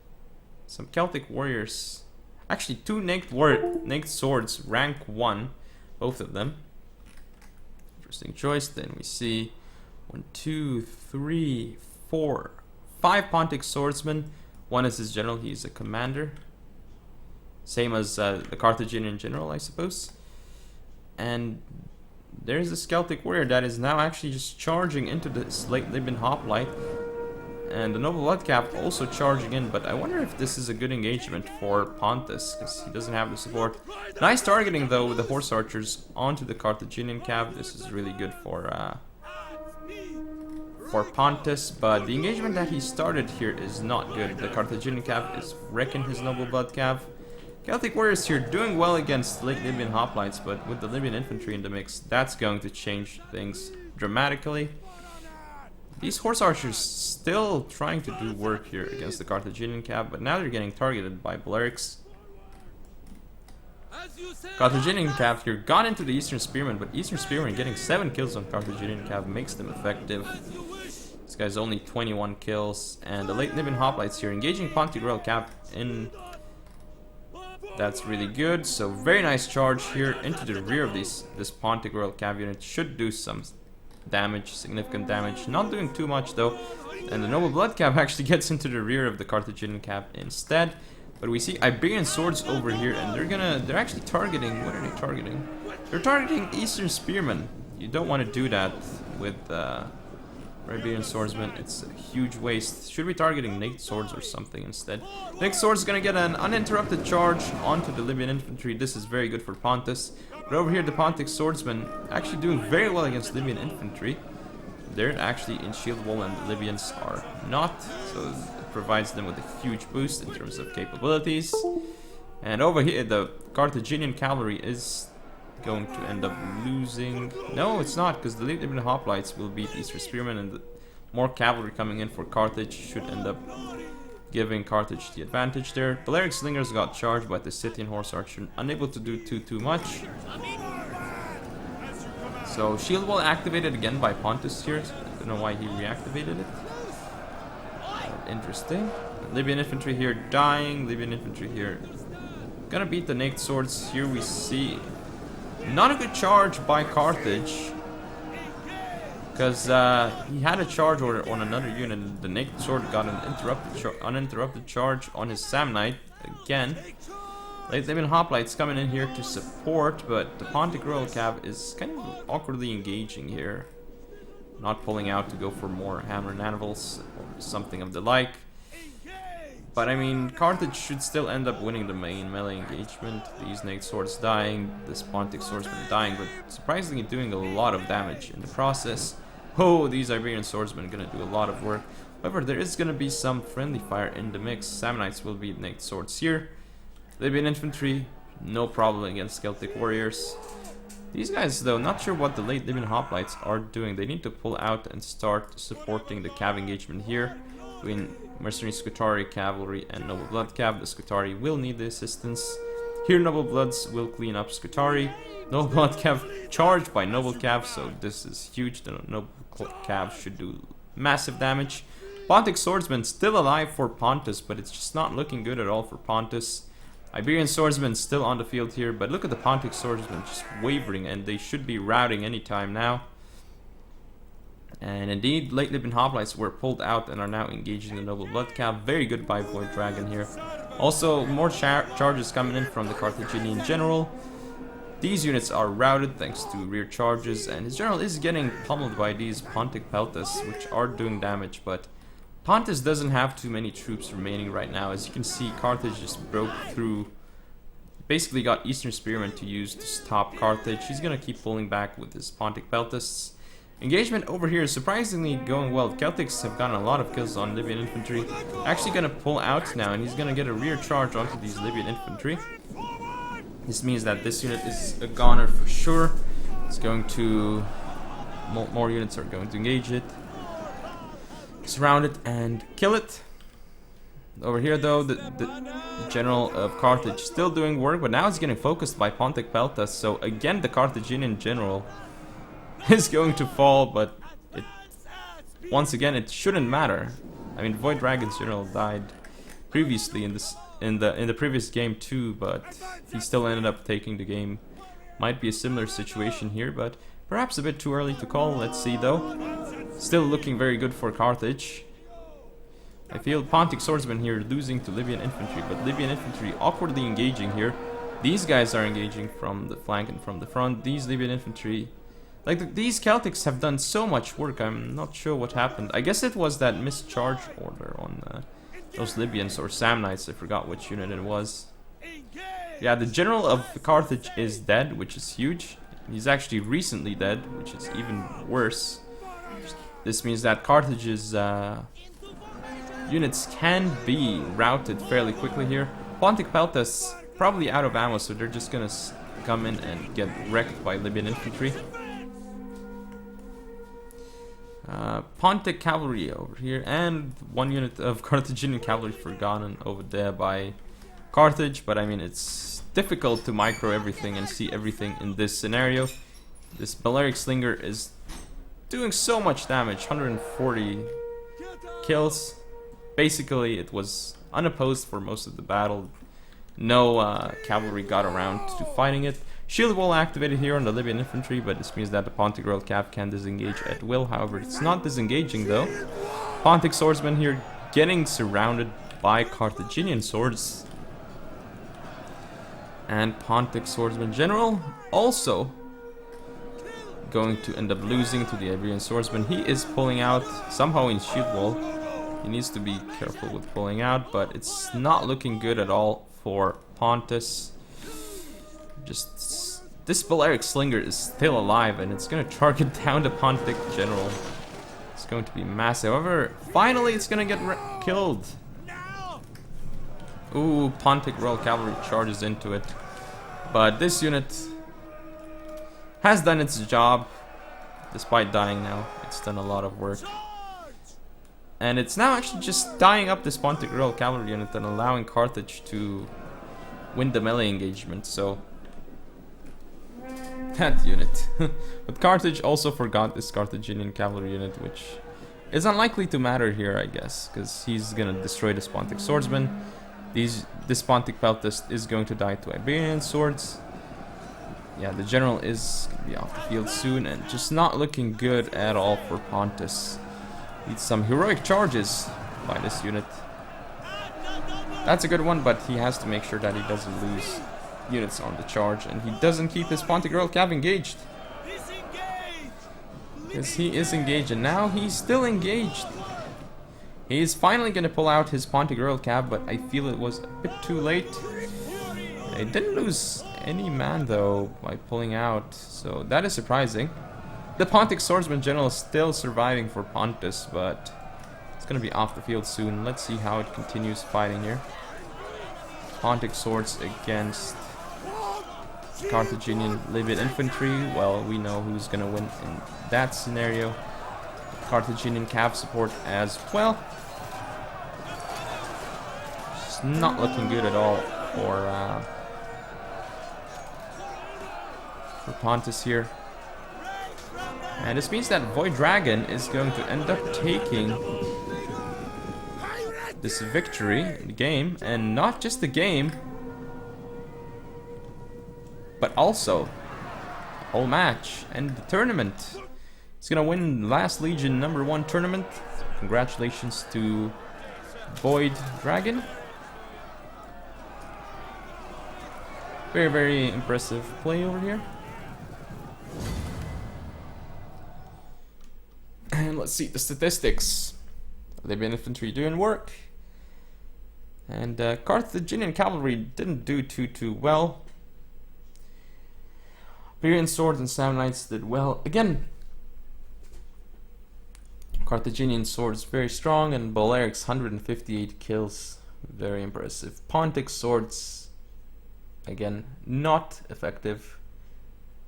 A: some Celtic warriors. Actually, 2 naked swords, rank 1, both of them. Interesting choice. Then we see 1, 2, 3, 4, 5 Pontic swordsmen. 1 is his general, he's a commander. Same as the Carthaginian general, I suppose. And there's this Celtic warrior that is now actually just charging into this late Libyan hoplite. And the Noble Blood Cap also charging in, but I wonder if this is a good engagement for Pontus, because he doesn't have the support. Nice targeting though with the Horse Archers onto the Carthaginian Cav. This is really good for Pontus, but the engagement that he started here is not good. The Carthaginian Cav is wrecking his Noble Blood Cav. Celtic Warriors here doing well against late Libyan hoplites, but with the Libyan infantry in the mix, that's going to change things dramatically. These Horse Archers still trying to do work here against the Carthaginian Cav, but now they're getting targeted by Balearics. Carthaginian Cav here got into the Eastern Spearman, but Eastern Spearman getting 7 kills on Carthaginian Cav makes them effective. This guy's only 21 kills, and the late Libyan hoplites here engaging Pontic Royal Cav in. That's really good. So very nice charge here into the rear of this Pontic Royal Cav unit. Should do some damage, significant damage. Not doing too much though. And the Noble Blood Cav actually gets into the rear of the Carthaginian Cav instead. But we see Iberian swords over here, and they're actually targeting. What are they targeting? They're targeting Eastern Spearmen. You don't want to do that with Iberian swordsmen. It's a huge waste. Should be targeting naked swords or something instead. Naked swords is gonna get an uninterrupted charge onto the Libyan infantry. This is very good for Pontus. But over here, the Pontic swordsmen actually doing very well against Libyan infantry. They're actually in shield wall, and the Libyans are not. So it provides them with a huge boost in terms of capabilities. And over here, the Carthaginian cavalry is going to end up losing. No, it's not, because the Libyan hoplites will beat Eastern Spearmen, and the more cavalry coming in for Carthage should end up giving Carthage the advantage there. Balearic Slingers got charged by the Scythian Horse Archer, unable to do too much. So shield wall activated again by Pontus here. I don't know why he reactivated it. Interesting. Libyan infantry here dying. Libyan infantry here gonna beat the naked swords. Here we see not a good charge by Carthage, because he had a charge order on another unit, and the naked sword got an uninterrupted charge on his Samnite again. Late Libyan hoplites coming in here to support, but the Pontic Royal Cav is kind of awkwardly engaging here, not pulling out to go for more hammer and anvils or something of the like. But I mean, Carthage should still end up winning the main melee engagement. These naked swords dying, this Pontic swordsman dying, but surprisingly doing a lot of damage in the process. Oh, these Iberian swordsmen are gonna do a lot of work. However, there is gonna be some friendly fire in the mix. Sammonites will beat naked swords here. Libyan infantry, no problem against Celtic warriors. These guys, though, not sure what the late Libyan hoplites are doing. They need to pull out and start supporting the cav engagement here between Mercenary Scutari Cavalry and Noble Blood Cav. The Scutari will need the assistance. Here Noble Bloods will clean up Scutari. Noble Blood Cav charged by Noble Cav, so this is huge. The Noble Cav should do massive damage. Pontic Swordsman still alive for Pontus, but it's just not looking good at all for Pontus. Iberian Swordsman still on the field here, but look at the Pontic Swordsman just wavering, and they should be routing anytime now. And indeed, late Libyan hoplites were pulled out and are now engaging the Noble Blood Cav. Very good by VoidDragon here. Also, more charges coming in from the Carthaginian general. These units are routed thanks to rear charges, and his general is getting pummeled by these Pontic Peltas, which are doing damage, but Pontus doesn't have too many troops remaining right now. As you can see, Carthage just broke through, basically got Eastern Spearmen to use to stop Carthage. He's gonna keep pulling back with his Pontic Peltas. Engagement over here is surprisingly going well. Celtics have gotten a lot of kills on Libyan infantry. Actually gonna pull out now, and he's gonna get a rear charge onto these Libyan infantry. This means that this unit is a goner for sure. It's going to... more units are going to engage it, surround it, and kill it. Over here though, the general of Carthage still doing work, but now it's getting focused by Pontic Peltas. So again, the Carthaginian general is going to fall, but once again it shouldn't matter. I mean, VoidDragon's general died previously in the previous game too, but he still ended up taking the game. Might be a similar situation here, but perhaps a bit too early to call. Let's see though. Still looking very good for Carthage. I feel Pontic swordsmen here losing to Libyan infantry, but Libyan infantry awkwardly engaging here. These guys are engaging from the flank and from the front. These Libyan infantry, like these Celtics have done so much work. I'm not sure what happened. I guess it was that mischarge order on those Libyans or Samnites. I forgot which unit it was. Yeah, the general of Carthage is dead, which is huge. He's actually recently dead, which is even worse. This means that Carthage's units can be routed fairly quickly here. Pontic Peltas probably out of ammo, so they're just gonna come in and get wrecked by Libyan infantry. Pontic cavalry over here, and one unit of Carthaginian cavalry forgotten over there by Carthage, but I mean it's difficult to micro everything and see everything in this scenario. This Balearic Slinger is doing so much damage, 140 kills. Basically it was unopposed for most of the battle. No cavalry got around to fighting it. Shield wall activated here on the Libyan infantry, but this means that the Pontic Royal Cav can disengage at will. However, it's not disengaging though. Pontic swordsmen here getting surrounded by Carthaginian swords. And Pontic swordsman general also going to end up losing to the Iberian swordsman. He is pulling out somehow in shield wall. He needs to be careful with pulling out, but it's not looking good at all for Pontus. Just this Balearic Slinger is still alive, and it's gonna target down the Pontic general. It's going to be massive. However, finally it's gonna get killed. Ooh, Pontic Royal Cavalry charges into it. But this unit has done its job. Despite dying now, it's done a lot of work. And it's now actually just tying up this Pontic Royal Cavalry unit and allowing Carthage to win the melee engagement, so... that unit. But Carthage also forgot this Carthaginian cavalry unit, which is unlikely to matter here, I guess, because he's gonna destroy this Pontic swordsman. This Pontic Peltas is going to die to Iberian swords. Yeah, the general is gonna be off the field soon, and just not looking good at all for Pontus. Needs some heroic charges by this unit. That's a good one, but he has to make sure that he doesn't lose units on the charge, and he doesn't keep his Pontic Royal Cav engaged. Because he is engaged, and now he's still engaged. He's finally going to pull out his Pontic Royal Cav, but I feel it was a bit too late. He didn't lose any man though by pulling out, so that is surprising. The Pontic Swordsman General is still surviving for Pontus, but it's going to be off the field soon. Let's see how it continues fighting here. Pontic Swords against Carthaginian Libyan Infantry. Well, we know who's going to win in that scenario. Carthaginian Cav support as well. It's not looking good at all for Pontus here. And this means that VoidDragon is going to end up taking this victory in the game, and not just the game, but also the whole match and the tournament. He's gonna win Last Legion #1 tournament. Congratulations to VoidDragon. Very, very impressive play over here. And let's see the statistics. Libyan infantry doing work. And Carthaginian cavalry didn't do too well. Iberian swords and Samnites did well. Again, Carthaginian swords very strong, and Balearic's 158 kills. Very impressive. Pontic swords, again, not effective.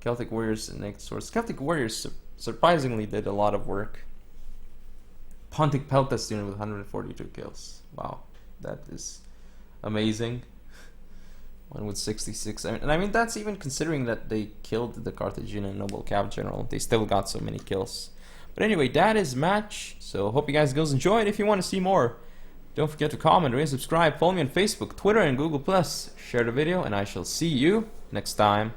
A: Celtic warriors and naked swords. Celtic warriors surprisingly did a lot of work. Pontic Peltas unit with 142 kills. Wow, that is amazing. One with 66. And I mean, that's even considering that they killed the Carthaginian noble cav general. They still got so many kills. But anyway, that is match. So hope you guys enjoyed. If you want to see more, don't forget to comment, rate, and subscribe. Follow me on Facebook, Twitter, and Google+. Share the video, and I shall see you next time.